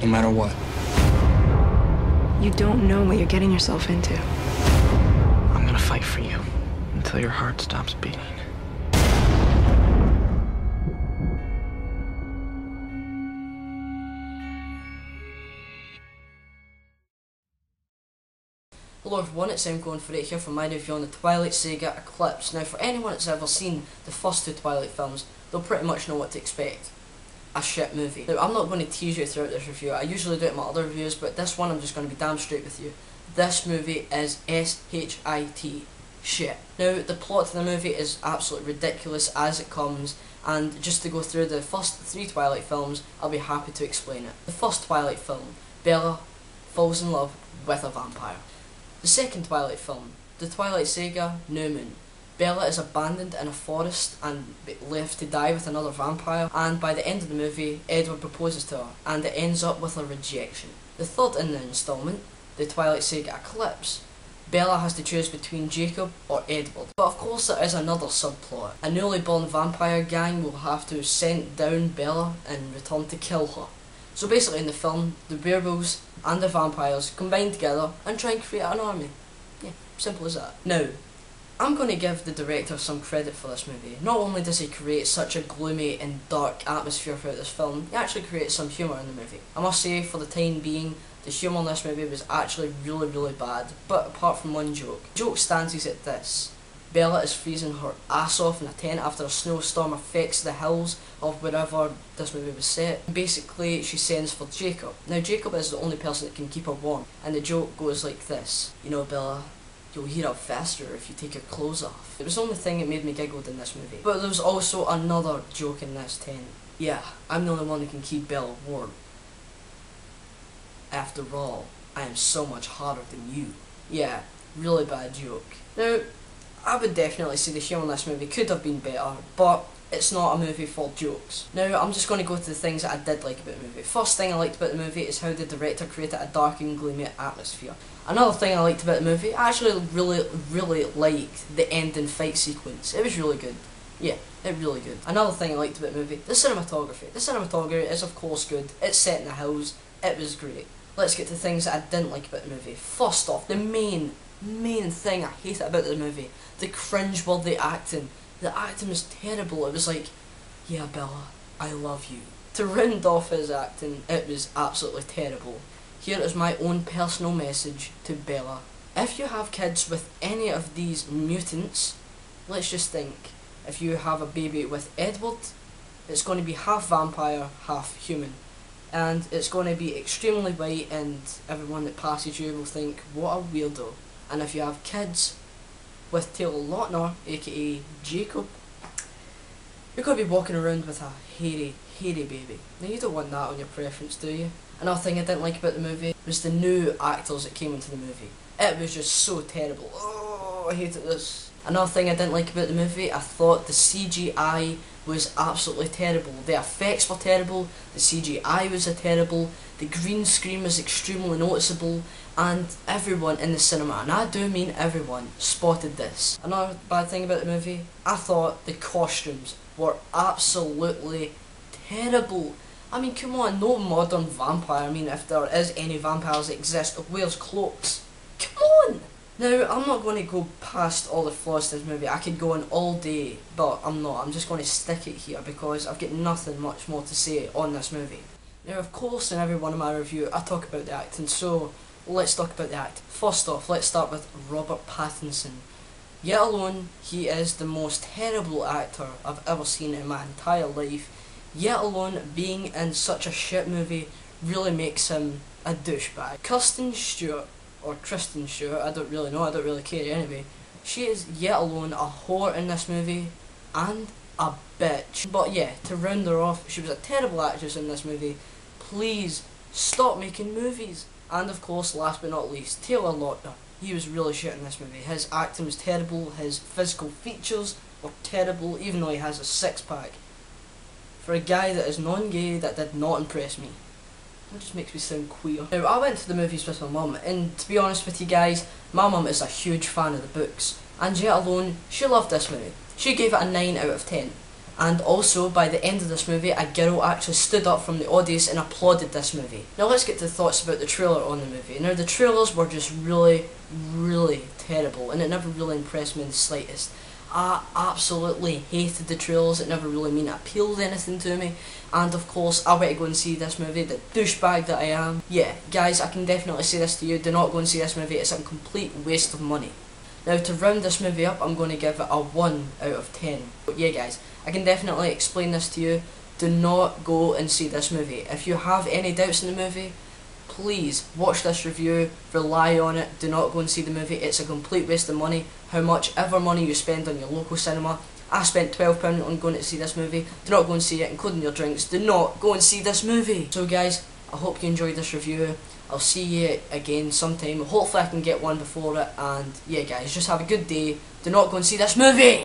no matter what. You don't know what you're getting yourself into. I'm gonna fight for you until your heart stops beating. Hello everyone, it's Going48 here for my review on the Twilight Saga Eclipse. Now for anyone that's ever seen the first two Twilight films, they'll pretty much know what to expect. A shit movie. Now I'm not going to tease you throughout this review, I usually do it in my other reviews, but this one I'm just going to be damn straight with you. This movie is S-H-I-T. Shit. Now the plot to the movie is absolutely ridiculous as it comes, and just to go through the first three Twilight films, I'll be happy to explain it. The first Twilight film, Bella falls in love with a vampire. The second Twilight film, the Twilight Saga New Moon. Bella is abandoned in a forest and left to die with another vampire, and by the end of the movie, Edward proposes to her, and it ends up with a rejection. The third in the installment, the Twilight Saga Eclipse, Bella has to choose between Jacob or Edward. But of course there is another subplot. A newly born vampire gang will have to scent down Bella and return to kill her. So basically in the film, the werewolves and the vampires combine together and try and create an army. Yeah, simple as that. Now, I'm going to give the director some credit for this movie. Not only does he create such a gloomy and dark atmosphere throughout this film, he actually creates some humour in the movie. I must say, for the time being, the humour in this movie was actually really bad, but apart from one joke. The joke stances at this. Bella is freezing her ass off in a tent after a snowstorm affects the hills of wherever this movie was set. Basically, she sends for Jacob. Now, Jacob is the only person that can keep her warm, and the joke goes like this. You know, Bella, you'll heat up faster if you take your clothes off. It was the only thing that made me giggle in this movie. But there was also another joke in this tent. Yeah, I'm the only one that can keep Bella warm. After all, I am so much hotter than you. Yeah, really bad joke. Now, I would definitely say the humour in this movie could have been better, but it's not a movie for jokes. Now, I'm just going to go to the things that I did like about the movie. First thing I liked about the movie is how the director created a dark and gloomy atmosphere. Another thing I liked about the movie, I actually really liked the ending fight sequence. It was really good. Yeah, it really good. Another thing I liked about the movie, the cinematography. The cinematography is of course good. It's set in the hills. It was great. Let's get to things that I didn't like about the movie. First off, the main thing I hated about the movie, the cringe-worthy acting. The acting was terrible. It was like, yeah, Bella, I love you. To round off his acting, it was absolutely terrible. Here is my own personal message to Bella. If you have kids with any of these mutants, let's just think, if you have a baby with Edward, it's going to be half vampire, half human. And it's going to be extremely white, and everyone that passes you will think, what a weirdo. And if you have kids with Taylor Lautner, aka Jacob, you're going to be walking around with a hairy baby. Now you don't want that on your preference, do you? Another thing I didn't like about the movie was the new actors that came into the movie. It was just so terrible. Oh, I hated this. Another thing I didn't like about the movie, I thought the CGI was absolutely terrible. The effects were terrible, the CGI was terrible, the green screen was extremely noticeable, and everyone in the cinema, and I do mean everyone, spotted this. Another bad thing about the movie, I thought the costumes were absolutely terrible. I mean, come on, no modern vampire, I mean, if there is any vampires that exist, wears cloaks. Come on! Now, I'm not going to go past all the flaws to this movie. I could go on all day, but I'm not. I'm just going to stick it here because I've got nothing much more to say on this movie. Now, of course, in every one of my reviews, I talk about the acting, so let's talk about the acting. First off, let's start with Robert Pattinson. Yet alone, he is the most terrible actor I've ever seen in my entire life. Yet alone, being in such a shit movie really makes him a douchebag. Kristen Stewart, or Kristen Stewart, I don't really know, I don't really care anyway. She is yet alone a whore in this movie, and a bitch. But yeah, to round her off, she was a terrible actress in this movie. Please, stop making movies. And of course, last but not least, Taylor Lautner. He was really shit in this movie. His acting was terrible, his physical features were terrible, even though he has a six-pack. For a guy that is non-gay, that did not impress me. It just makes me sound queer. Now, I went to the movies with my mum, and to be honest with you guys, my mum is a huge fan of the books, and yet alone, she loved this movie. She gave it a 9 out of 10. And also, by the end of this movie, a girl actually stood up from the audience and applauded this movie. Now let's get to thoughts about the trailer on the movie. Now the trailers were just really, really terrible, and it never really impressed me in the slightest. I absolutely hated the trailers. It never really appealed anything to me. And of course, I went to go and see this movie, the douchebag that I am. Yeah, guys, I can definitely say this to you. Do not go and see this movie. It's a complete waste of money. Now, to round this movie up, I'm going to give it a 1 out of 10. But yeah, guys, I can definitely explain this to you. Do not go and see this movie. If you have any doubts in the movie, please watch this review, rely on it, do not go and see the movie. It's a complete waste of money. How much ever money you spend on your local cinema. I spent £12 on going to see this movie. Do not go and see it, including your drinks. Do not go and see this movie. So guys, I hope you enjoyed this review. I'll see you again sometime. Hopefully I can get one before it. And yeah guys, just have a good day. Do not go and see this movie.